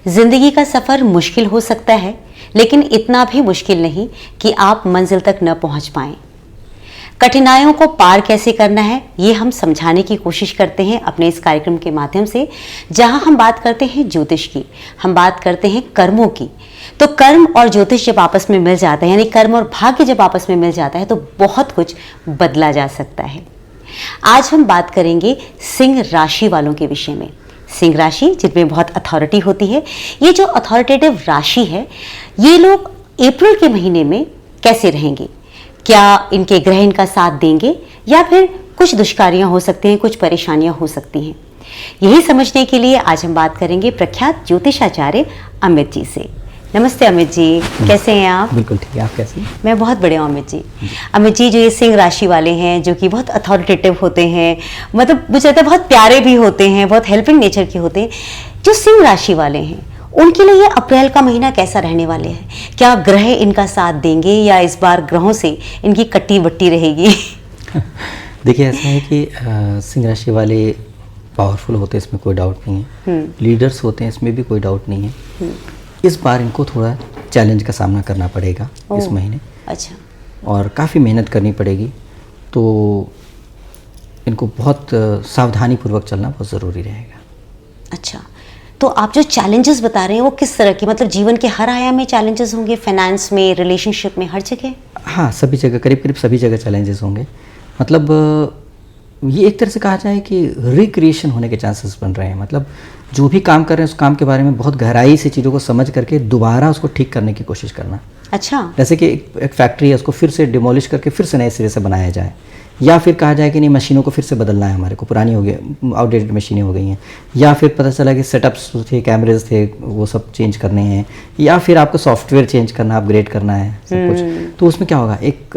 जिंदगी का सफर मुश्किल हो सकता है, लेकिन इतना भी मुश्किल नहीं कि आप मंजिल तक न पहुंच पाएं। कठिनाइयों को पार कैसे करना है, ये हम समझाने की कोशिश करते हैं अपने इस कार्यक्रम के माध्यम से, जहां हम बात करते हैं ज्योतिष की, हम बात करते हैं कर्मों की। तो कर्म और ज्योतिष जब आपस में मिल जाते हैं, यानी कर्म और भाग्य जब आपस में मिल जाता है, तो बहुत कुछ बदला जा सकता है। आज हम बात करेंगे सिंह राशि वालों के विषय में। सिंह राशि जिनमें बहुत अथॉरिटी होती है, ये जो अथॉरिटेटिव राशि है, ये लोग अप्रैल के महीने में कैसे रहेंगे? क्या इनके ग्रह इनका साथ देंगे या फिर कुछ दुष्कारियां हो सकती हैं, कुछ परेशानियां हो सकती हैं? यही समझने के लिए आज हम बात करेंगे प्रख्यात ज्योतिषाचार्य अमित जी से। नमस्ते अमित जी, कैसे हैं आप? बिल्कुल ठीक है, आप कैसे हैं? मैं बहुत बढ़िया हूं अमित जी। अमित जी, जो ये सिंह राशि वाले हैं, जो कि बहुत अथॉरिटेटिव होते हैं, मतलब मुझे लगता है बहुत प्यारे भी होते हैं, बहुत हेल्पिंग नेचर के होते हैं, जो सिंह राशि वाले हैं, उनके लिए ये अप्रैल का महीना कैसा रहने वाले हैं? क्या ग्रह इनका साथ देंगे या इस बार ग्रहों से इनकी कट्टी बट्टी रहेगी? देखिए, ऐसा है कि सिंह राशि वाले पावरफुल होते हैं, इसमें कोई डाउट नहीं है। लीडर्स होते हैं, इसमें भी कोई डाउट नहीं है। इस बार इनको थोड़ा चैलेंज का सामना करना पड़ेगा इस महीने। अच्छा। और काफ़ी मेहनत करनी पड़ेगी, तो इनको बहुत सावधानी पूर्वक चलना बहुत ज़रूरी रहेगा। अच्छा, तो आप जो चैलेंजेस बता रहे हैं वो किस तरह के, मतलब जीवन के हर आयाम में चैलेंजेस होंगे, फाइनेंस में, रिलेशनशिप में, हर जगह? हाँ, सभी जगह, करीब करीब सभी जगह चैलेंजेस होंगे। मतलब ये एक तरह से कहा जाए कि रिक्रिएशन होने के चांसेस बन रहे हैं। मतलब जो भी काम कर रहे हैं उस काम के बारे में बहुत गहराई से चीज़ों को समझ करके दोबारा उसको ठीक करने की कोशिश करना। अच्छा। जैसे कि एक फैक्ट्री है, उसको फिर से डिमोलिश करके फिर से नए सिरे से बनाया जाए, या फिर कहा जाए कि नहीं, मशीनों को फिर से बदलना है, हमारे को पुरानी हो गई, आउटडेटेड मशीनें हो गई हैं, या फिर पता चला कि सेटअप्स थे, कैमरेज थे, वो सब चेंज करने हैं, या फिर आपको सॉफ्टवेयर चेंज करना, अपग्रेड करना है सब कुछ। तो उसमें क्या होगा, एक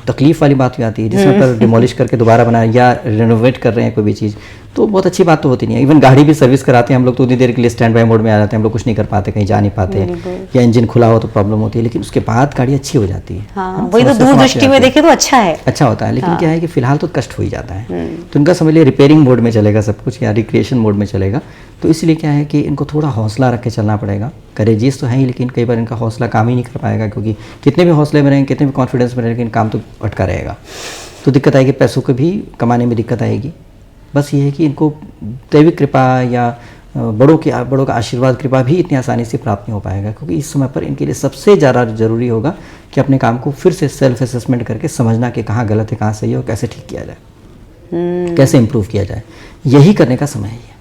तकलीफ वाली बात भी आती है, जिसमें पर डिमोलिश करके दोबारा बनाया या रिनोवेट कर रहे हैं कोई भी चीज़, तो बहुत अच्छी बात तो होती नहीं है। इवन गाड़ी भी सर्विस कराते हैं हम लोग, तो उतनी देर के लिए स्टैंड बाय मोड में आ जाते हैं, हम लोग कुछ नहीं कर पाते, कहीं जा नहीं पाते, या इंजन खुला हो तो प्रॉब्लम होती है, लेकिन उसके बाद गाड़ी अच्छी हो जाती है। हाँ, वही तो दूरदृष्टि में देखे तो अच्छा है, अच्छा होता है। लेकिन क्या है कि फिलहाल तो कष्ट हो ही जाता है, तो इनका समझ लिया रिपेयरिंग मोड में चलेगा सब कुछ, या रिक्रिएशन मोड में चलेगा। तो इसलिए क्या है कि इनको थोड़ा हौसला रख के चलना पड़ेगा। करेजियस तो है ही, लेकिन कई बार इनका हौसला काम ही नहीं कर पाएगा, क्योंकि कितने भी हौसले में रहेंगे, कितने भी कॉन्फिडेंस में रहेंगे, लेकिन काम तो अटका रहेगा। तो दिक्कत आएगी, पैसों को भी कमाने में दिक्कत आएगी। बस ये है कि इनको दैविक कृपा या बड़ों का आशीर्वाद, कृपा भी इतनी आसानी से प्राप्त नहीं हो पाएगा, क्योंकि इस समय पर इनके लिए सबसे ज़्यादा ज़रूरी होगा कि अपने काम को फिर से सेल्फ असेसमेंट करके समझना कि कहाँ गलत है, कहाँ सही है, और कैसे ठीक किया जाए, कैसे इम्प्रूव किया जाए। यही करने का समय है।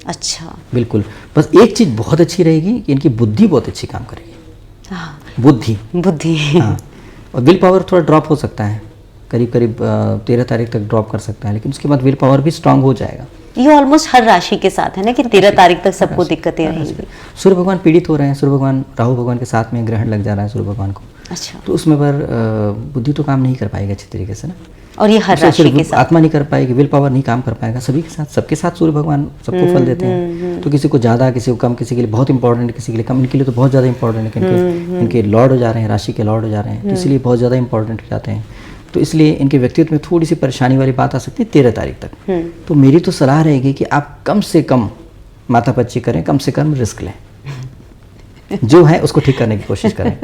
अच्छा, बिल्कुल। बस एक चीज़ बहुत अच्छी रहेगी कि इनकी बुद्धि बहुत अच्छी काम करेगी। हाँ, बुद्धि हाँ। और विल पावर थोड़ा ड्रॉप हो सकता है, करीब करीब 13 तारीख तक ड्रॉप कर सकता है, लेकिन उसके बाद विल पावर भी स्ट्रांग हो जाएगा। ये ऑलमोस्ट हर राशि के साथ है ना, कि 13 तारीख तक सबको दिक्कतें रहेंगी। सूर्य भगवान पीड़ित हो रहे हैं, सूर्य भगवान राहु भगवान के साथ में ग्रहण लग जा रहा है सूर्य भगवान को। अच्छा। तो उसमें पर बुद्धि तो काम नहीं कर पाएगी अच्छी तरीके से ना, और ये हर राशि के साथ, आत्मा नहीं कर पाएगी, विल पावर नहीं काम कर पाएगा। सभी के साथ, सबके साथ सूर्य भगवान सबको फल देते हैं। तो किसी को ज़्यादा, किसी को कम, किसी के लिए बहुत इंपॉर्टेंट, किसी के लिए कम। इनके लिए तो बहुत ज़्यादा इंपॉर्टेंट है, इनके लॉर्ड हो जा रहे हैं, राशि के लॉर्ड हो जा रहे हैं, तो इसलिए बहुत ज़्यादा इंपॉर्टेंट हो जाते हैं। तो इसलिए इनके व्यक्तित्व में थोड़ी सी परेशानी वाली बात आ सकती है 13 तारीख तक। तो मेरी तो सलाह रहेगी कि आप कम से कम मातापच्ची करें, कम से कम रिस्क लें, जो है उसको ठीक करने की कोशिश करें।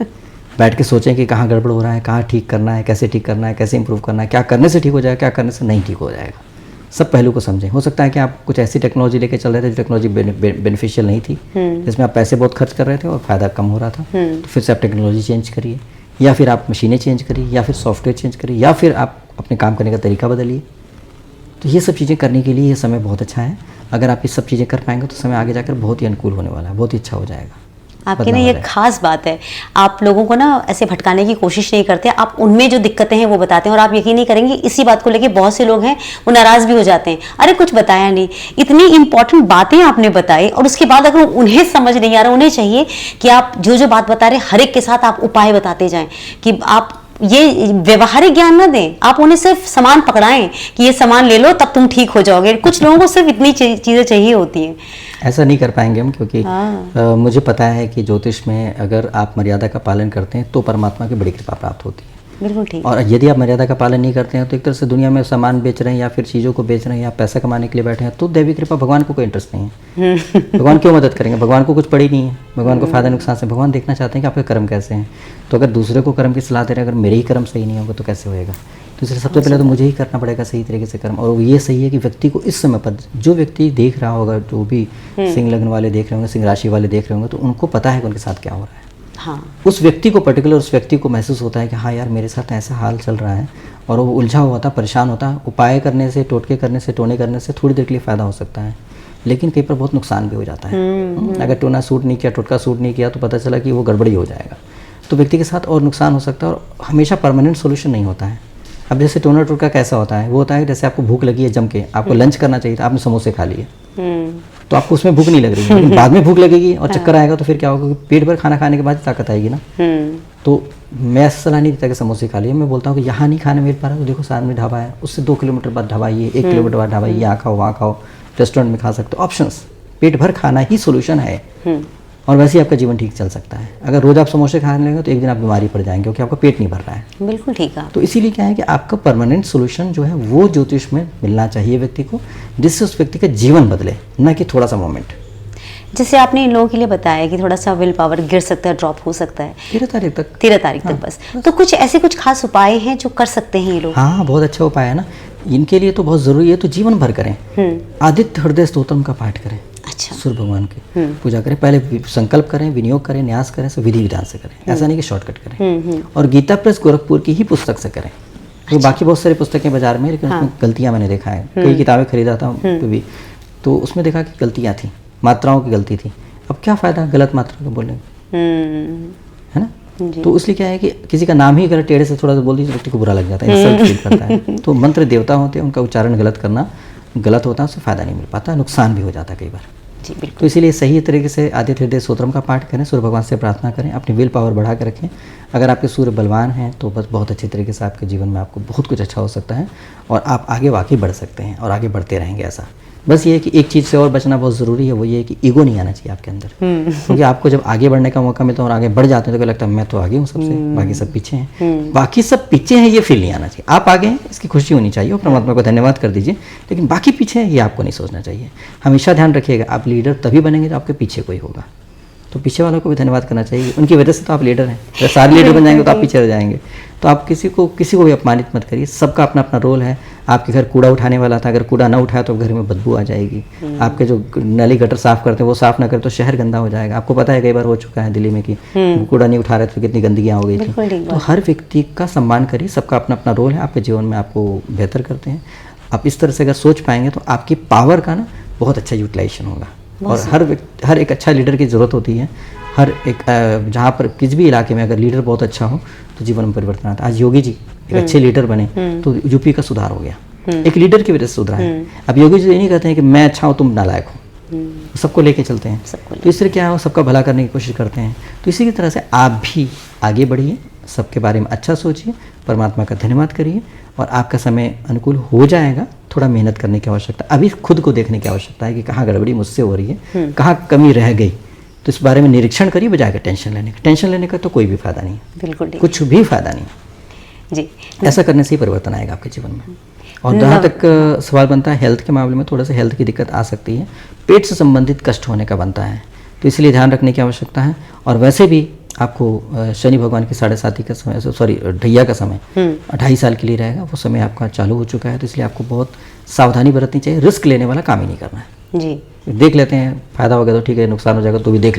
बैठ के सोचें कि कहाँ गड़बड़ हो रहा है, कहाँ ठीक करना है, कैसे ठीक करना है, कैसे इंप्रूव करना है, क्या करने से ठीक हो जाएगा, क्या करने से नहीं ठीक हो जाएगा। सब पहलू को समझें। हो सकता है कि आप कुछ ऐसी टेक्नोलॉजी लेके चल रहे थे जो टेक्नोलॉजी बेनिफिशियल नहीं थी, जिसमें आप पैसे बहुत खर्च कर रहे थे और फ़ायदा कम हो रहा था, तो फिर से आप टेक्नोलॉजी चेंज करिए, या फिर आप मशीनें चेंज करिए, या फिर सॉफ्टवेयर चेंज करिए, या फिर आप अपने काम करने का तरीका बदलिए। तो ये सब चीज़ें करने के लिए ये समय बहुत अच्छा है। अगर आप ये सब चीज़ें कर पाएंगे तो समय आगे जाकर बहुत ही अनुकूल होने वाला है, बहुत ही अच्छा हो जाएगा। आपकी ना ये खास बात है, आप लोगों को ना ऐसे भटकाने की कोशिश नहीं करते, आप उनमें जो दिक्कतें हैं वो बताते हैं। और आप यकीन नहीं करेंगे, इसी बात को लेके बहुत से लोग हैं वो नाराज भी हो जाते हैं, अरे कुछ बताया नहीं। इतनी इंपॉर्टेंट बातें आपने बताई, और उसके बाद अगर उन्हें समझ नहीं आ रहा, उन्हें चाहिए कि आप जो बात बता रहे हैं हर एक के साथ आप उपाय बताते जाएं, कि आप ये व्यवहारिक ज्ञान ना दें, आप उन्हें सिर्फ सामान पकड़ाएं कि ये सामान ले लो तब तुम ठीक हो जाओगे। कुछ लोगों को सिर्फ इतनी चीज़ें चाहिए होती हैं। ऐसा नहीं कर पाएंगे हम, क्योंकि मुझे पता है कि ज्योतिष में अगर आप मर्यादा का पालन करते हैं तो परमात्मा की बड़ी कृपा प्राप्त होती है। बिल्कुल ठीक। और यदि आप मर्यादा का पालन नहीं करते हैं तो एक तरह से दुनिया में सामान बेच रहे हैं या फिर चीज़ों को बेच रहे हैं या पैसा कमाने के लिए बैठे हैं, तो दैवी कृपा, भगवान को कोई इंटरेस्ट नहीं है। भगवान क्यों मदद करेंगे? भगवान को कुछ पड़ी नहीं है, भगवान को फायदा नुकसान से, भगवान देखना चाहते हैं कि आपके कर्म कैसे हैं। तो अगर दूसरे को कर्म की सलाह दे रहे हैं, अगर मेरे ही कर्म सही नहीं होगा तो कैसे होएगा? तो इसलिए सबसे पहले तो मुझे ही करना पड़ेगा सही तरीके से कर्म। और ये सही है कि व्यक्ति को इस समय पर, जो व्यक्ति देख रहा होगा, जो भी सिंह लग्न वाले देख रहे होंगे, सिंह राशि वाले देख रहे होंगे, तो उनको पता है कि उनके साथ क्या हो रहा है। हाँ, उस व्यक्ति को पर्टिकुलर, उस व्यक्ति को महसूस होता है कि हाँ यार मेरे साथ ऐसा हाल चल रहा है, और वो उलझा हुआ था, परेशान होता है। उपाय करने से, टोटके करने से, टोने करने से थोड़ी देर के लिए फ़ायदा हो सकता है, लेकिन कई पर बहुत नुकसान भी हो जाता है। अगर टोना सूट नहीं किया, टोटका सूट नहीं किया, तो पता चला कि वो गड़बड़ी हो जाएगा, तो व्यक्ति के साथ और नुकसान हो सकता है, और हमेशा परमानेंट सोल्यूशन नहीं होता है। अब जैसे टोना टोटका कैसा होता है? वो होता है जैसे आपको भूख लगी है जम के, आपको लंच करना चाहिए था, आपने समोसे खा लिए, तो आपको उसमें भूख नहीं लग रही है, लेकिन बाद में भूख लगेगी और चक्कर आएगा, तो फिर क्या होगा? पेट भर खाना खाने के बाद ताकत आएगी ना। तो मैं ऐसा सलाह नहीं देता कि समोसे खा लिए, मैं बोलता हूँ कि यहाँ नहीं खाने मिल पा रहा, तो देखो सामने ढाबा है, उससे 2 किलोमीटर बाद ढाबा, ये 1 किलोमीटर बाद ढाबा, यहाँ खाओ, वहाँ खाओ, रेस्टोरेंट में खा सकते हो। ऑप्शंस, पेट भर खाना ही सोल्यूशन है, और वैसे ही आपका जीवन ठीक चल सकता है। अगर रोज आप समोसे खाने लगेंगे तो एक दिन आप बीमारी पड़ जाएंगे, क्योंकि आपका पेट नहीं भर रहा है। बिल्कुल ठीक है। तो इसीलिए क्या है कि आपका परमानेंट सोल्यूशन जो है वो ज्योतिष में मिलना चाहिए व्यक्ति को, जिससे उस व्यक्ति का जीवन बदले, न कि थोड़ा सा मोमेंट। जैसे आपने इन लोगों के लिए बताया कि थोड़ा सा विल पावर गिर सकता है, ड्रॉप हो सकता है 13 तारीख तक। 13 तारीख तक बस। तो कुछ ऐसे कुछ खास उपाय हैं जो कर सकते हैं ये लोग? हाँ, बहुत अच्छा उपाय है ना, इनके लिए तो बहुत जरूरी है, तो जीवन भर करें। आदित्य हृदय स्तोत्रम का पाठ करें, अच्छा, सूर्य भगवान की पूजा करें, पहले संकल्प करें, विनियोग करें, न्यास करें, सब विधि विधान से करें, ऐसा नहीं कि शॉर्टकट करें। और गीता प्रेस गोरखपुर की ही पुस्तक से करें। तो बाकी बहुत सारी पुस्तकें बाजार में, लेकिन उसमें गलतियां मैंने देखा है, कई किताबें खरीदा था भी, तो उसमें देखा कि गलतियां थी, मात्राओं की गलती थी। अब क्या फायदा गलत मात्रा का बोलने में, है ना? तो इसलिए क्या है कि किसी का नाम ही अगर टेढ़े से थोड़ा सा बोल दीजिए, व्यक्ति को बुरा लग जाता है, इंसल्ट फील करता है। तो मंत्र देवता होते हैं, उनका उच्चारण गलत करना गलत होता है, उससे फायदा नहीं मिल पाता, नुकसान भी हो जाता है कई बार। जी बिल्कुल। तो इसीलिए सही तरीके से आदित्य हृदय स्तोत्रम का पाठ करें, सूर्य भगवान से प्रार्थना करें, अपनी विल पावर बढ़ा के रखें। अगर आपके सूर्य बलवान हैं तो बस बहुत अच्छे तरीके से आपके जीवन में आपको बहुत कुछ अच्छा हो सकता है, और आप आगे वाकई बढ़ सकते हैं, और आगे बढ़ते रहेंगे। ऐसा बस ये है कि एक चीज़ से और बचना बहुत ज़रूरी है, वो ये है कि ईगो नहीं आना चाहिए आपके अंदर। क्योंकि आपको जब आगे बढ़ने का मौका मिलता है और आगे बढ़ जाते हैं तो लगता है मैं तो आगे हूँ सबसे, बाकी सब पीछे हैं। बाकी सब पीछे हैं, ये फील नहीं आना चाहिए। आप आगे हैं, इसकी खुशी होनी चाहिए, और परमात्मा को धन्यवाद कर दीजिए, लेकिन बाकी पीछे है ये आपको नहीं सोचना चाहिए। हमेशा ध्यान रखिएगा, आप लीडर तभी बनेंगे जब आपके पीछे कोई होगा, तो पीछे वालों को भी धन्यवाद करना चाहिए, उनकी वजह से तो आप लीडर हैं। अगर सारे लीडर बन जाएंगे तो आप पीछे रह जाएंगे। तो आप किसी को भी अपमानित मत करिए, सबका अपना अपना रोल है। आपके घर कूड़ा उठाने वाला था, अगर कूड़ा ना उठाया तो घर में बदबू आ जाएगी। आपके जो नली गटर साफ करते हैं वो साफ ना करें तो शहर गंदा हो जाएगा। आपको पता है कई बार हो चुका है दिल्ली में कि कूड़ा नहीं उठा रहे थे तो कितनी गंदगियाँ हो गई थी। तो हर व्यक्ति का सम्मान करिए, सबका अपना अपना रोल है, आपके जीवन में आपको बेहतर करते हैं। आप इस तरह से अगर सोच पाएंगे तो आपकी पावर का ना बहुत अच्छा यूटिलाइजेशन होगा। और हर एक अच्छा लीडर की ज़रूरत होती है। हर एक जहाँ पर किसी भी इलाके में अगर लीडर बहुत अच्छा हो तो जीवन में परिवर्तन आता है। आज योगी जी एक अच्छे लीडर बने तो यूपी का सुधार हो गया, एक लीडर की वजह से सुधरा है। अब योगी जी ये नहीं कहते हैं कि मैं अच्छा हूँ तुम नालायक हो, सबको लेके चलते हैं। तो इसलिए क्या है, सबका भला करने की कोशिश करते हैं। तो इसी की तरह से आप भी आगे बढ़िए, सबके बारे में अच्छा सोचिए, परमात्मा का धन्यवाद करिए, और आपका समय अनुकूल हो जाएगा। थोड़ा मेहनत करने की आवश्यकता, अभी खुद को देखने की आवश्यकता है कि कहाँ गड़बड़ी मुझसे हो रही है, कहाँ कमी रह गई। तो इस बारे में निरीक्षण करिए बजाय टेंशन लेने का। टेंशन लेने का तो कोई भी फायदा नहीं, बिल्कुल कुछ भी फायदा नहीं जी। ऐसा करने से ही परिवर्तन आएगा आपके जीवन में। और जहाँ तक सवाल बनता है हेल्थ के मामले में, थोड़ा सा हेल्थ की दिक्कत आ सकती है, पेट से संबंधित कष्ट होने का बनता है, तो इसलिए ध्यान रखने की आवश्यकता है। और वैसे भी आपको शनि भगवान की 7:30 का समय, सॉरी ढैया का समय 2.5 साल के लिए रहेगा, वो समय आपका चालू हो चुका है। तो इसलिए आपको बहुत सावधानी बरतनी चाहिए, रिस्क लेने वाला काम ही नहीं करना है जी। देख लेते हैं, फायदा हो गया तो ठीक है, नुकसान हो जाएगा तो भी देख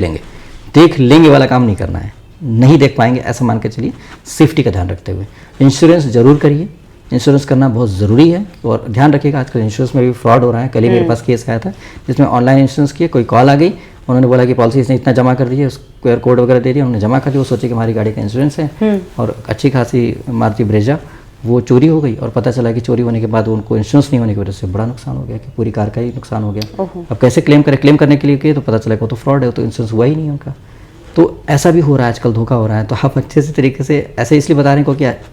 लेंगे वाला काम नहीं करना है। नहीं देख पाएंगे ऐसा मान के चलिए, सेफ्टी का ध्यान रखते हुए इंश्योरेंस जरूर करिए। इंश्योरेंस करना बहुत ज़रूरी है, और ध्यान रखिएगा आजकल इंश्योरेंस में भी फ्रॉड हो रहा है। कल ही मेरे पास केस आया था जिसमें ऑनलाइन इंश्योरेंस किए, कोई कॉल आ गई, उन्होंने बोला कि पॉलिसी इसने इतना जमा कर दीजिए, QR कोड वगैरह दे दिया, उन्होंने जमा कर दिया। वो सोचे कि हमारी गाड़ी का इंश्योरेंस है, और अच्छी खासी मारुति ब्रेजा वो चोरी हो गई, और पता चला कि चोरी होने के बाद उनको इंश्योरेंस नहीं होने की वजह से बड़ा नुकसान हो गया, कि पूरी कार का ही नुकसान हो गया। अब कैसे क्लेम करें, क्लेम करने के लिए किए तो पता चला कि वो तो फ्रॉड है, तो इंश्योरेंस हुआ ही नहीं उनका। तो ऐसा भी हो रहा है आजकल, धोखा हो रहा है। तो आप अच्छे से तरीके से, ऐसे इसलिए बता रहे हैं क्योंकि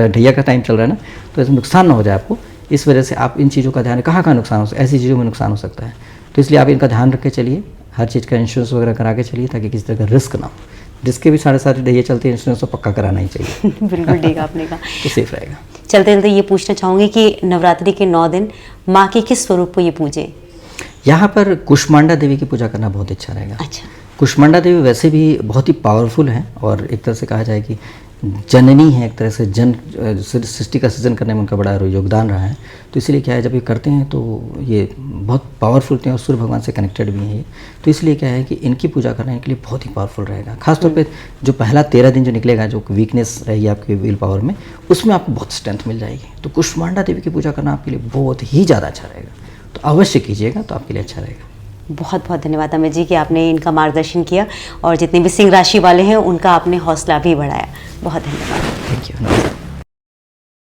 ढैया का टाइम चल रहा है ना, तो ऐसे नुकसान ना हो जाए आपको, इस वजह से आप इन चीज़ों का ध्यान, कहाँ नुकसान हो सकता है, ऐसी चीज़ों में नुकसान हो सकता है। तो इसलिए आप इनका ध्यान रख के चलिए, हर चीज़ का इंश्योरेंस वगैरह करा के चलिए, ताकि किसी तरह का रिस्क ना हो। जिसके भी 7.5 ढैया चलते हैं इंश्योरेंस तो पक्का कराना ही चाहिए। बिल्कुल ठीक आपने कहा। तो सेफ रहेगा। चलते चलते ये पूछना चाहूँगी कि नवरात्रि के 9 दिन माँ के किस स्वरूप को ये पूजें? यहाँ पर कुष्मांडा देवी की पूजा करना बहुत अच्छा रहेगा। अच्छा। कुष्मांडा देवी वैसे भी बहुत ही पावरफुल हैं और एक तरह से कहा जाए कि जननी है, एक तरह से सृष्टि का सृजन करने में उनका बड़ा योगदान रहा है। तो इसलिए क्या है, जब ये करते हैं तो ये बहुत पावरफुल हैं और सूर्य भगवान से कनेक्टेड भी हैं ये। तो इसलिए क्या है कि इनकी पूजा करने के लिए बहुत ही पावरफुल रहेगा। खासतौर पे जो पहला 13 दिन जो निकलेगा, जो वीकनेस रहेगी आपके विल पावर में, उसमें आपको बहुत स्ट्रेंथ मिल जाएगी। तो कुष्मांडा देवी की पूजा करना आपके लिए बहुत ही ज़्यादा अच्छा रहेगा, तो अवश्य कीजिएगा, तो आपके लिए अच्छा रहेगा। बहुत बहुत धन्यवाद अमित जी कि आपने इनका मार्गदर्शन किया और जितने भी सिंह राशि वाले हैं उनका आपने हौसला भी बढ़ाया। बहुत धन्यवाद। Thank you.